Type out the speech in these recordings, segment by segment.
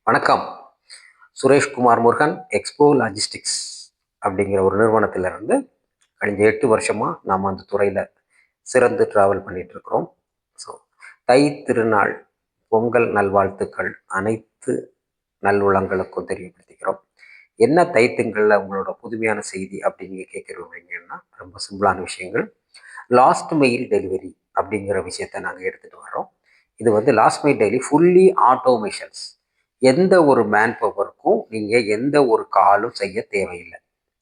வணக்கம். Sureshkumar Murugan expo logistics அப்படிங்கிற ஒரு நிறுவனத்திலிருந்து கழிஞ்ச 8 வருஷமாக நாம் அந்த துறையில் சிறந்து ட்ராவல் பண்ணிகிட்ருக்கிறோம். ஸோ தை திருநாள் பொங்கல் நல்வாழ்த்துக்கள் அனைத்து நல்வுளங்களுக்கும் தெரியப்படுத்திக்கிறோம். என்ன தை திங்களில் உங்களோட புதுமையான செய்தி அப்படின்னு நீங்கள் கேட்குறீங்கன்னா ரொம்ப சிம்பிளான விஷயங்கள். லாஸ்ட் மைல் டெலிவரி அப்படிங்கிற விஷயத்தை நாங்கள் எடுத்துகிட்டு வர்றோம். இது வந்து last mile delivery fully automations. எந்த ஒரு மேன் பவருக்கும் நீங்கள் எந்த ஒரு காலும் செய்ய தேவையில்லை.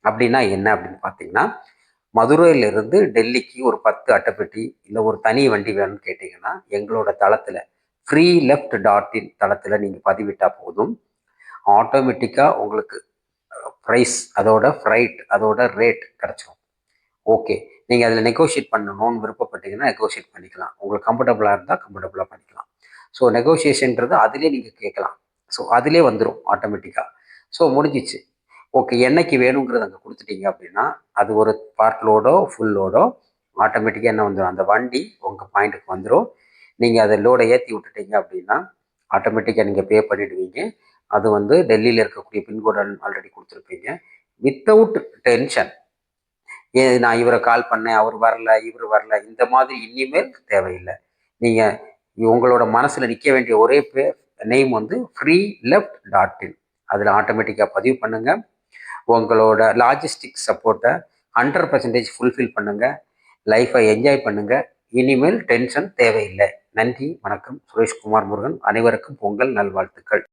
அப்படின்னா என்ன அப்படின்னு பார்த்தீங்கன்னா, மதுரையிலிருந்து டெல்லிக்கு ஒரு 10 அட்டைப்பெட்டி இல்லை ஒரு தனி வண்டி வேணும்னு கேட்டிங்கன்னா எங்களோட தளத்தில் ஃப்ரீ லெஃப்ட் டாட் இன் தளத்தில் நீங்கள் பதிவிட்டால் போதும். ஆட்டோமேட்டிக்காக உங்களுக்கு ப்ரைஸ், அதோட ஃப்ரைட், அதோட ரேட் கிடச்சிரும். ஓகே, நீங்கள் அதில் நெகோஷியேட் பண்ணணும்னு விருப்பப்பட்டீங்கன்னா நெகோஷியேட் பண்ணிக்கலாம். உங்களுக்கு கம்ஃபர்டபுளாக இருந்தால் கம்ஃபர்டபுளாக பண்ணிக்கலாம். ஸோ நெகோஷியேஷன்றது அதிலே நீங்கள் கேட்கலாம். ஸோ அதிலே வந்துடும் ஆட்டோமேட்டிக்காக. ஸோ முடிஞ்சிச்சு. ஓகே, என்னைக்கு வேணுங்கிறது அங்கே கொடுத்துட்டீங்க அப்படின்னா அது ஒரு பார்ட் லோடோ ஃபுல் லோடோ ஆட்டோமேட்டிக்காக என்ன வந்துடும், அந்த வண்டி உங்கள் பாயிண்ட்டுக்கு வந்துடும். நீங்கள் அதை லோடை ஏற்றி விட்டுட்டீங்க அப்படின்னா ஆட்டோமேட்டிக்காக நீங்கள் பே பண்ணிடுவீங்க. அது வந்து டெல்லியில் இருக்கக்கூடிய பின்கோடு ஆல்ரெடி கொடுத்துருப்பீங்க. Without tension. நான் இவரை கால் பண்ணேன், அவர் வரல, இவர் வரல, இந்த மாதிரி இனிமேல் தேவையில்லை. நீங்கள் உங்களோட மனசில் நிற்க வேண்டிய ஒரே நேம் வந்து ஃப்ரீ லெஃப்ட் டாட் இன். அதில் ஆட்டோமேட்டிக்காக பதிவு பண்ணுங்கள். உங்களோட லாஜிஸ்டிக் சப்போர்ட்டை 100% ஃபுல்ஃபில் பண்ணுங்கள். லைஃப்பை என்ஜாய் பண்ணுங்கள். இனிமேல் டென்ஷன் தேவையில்லை. நன்றி, வணக்கம். சுரேஷ்குமார் முருகன். அனைவருக்கும் பொங்கல் நல்வாழ்த்துக்கள்.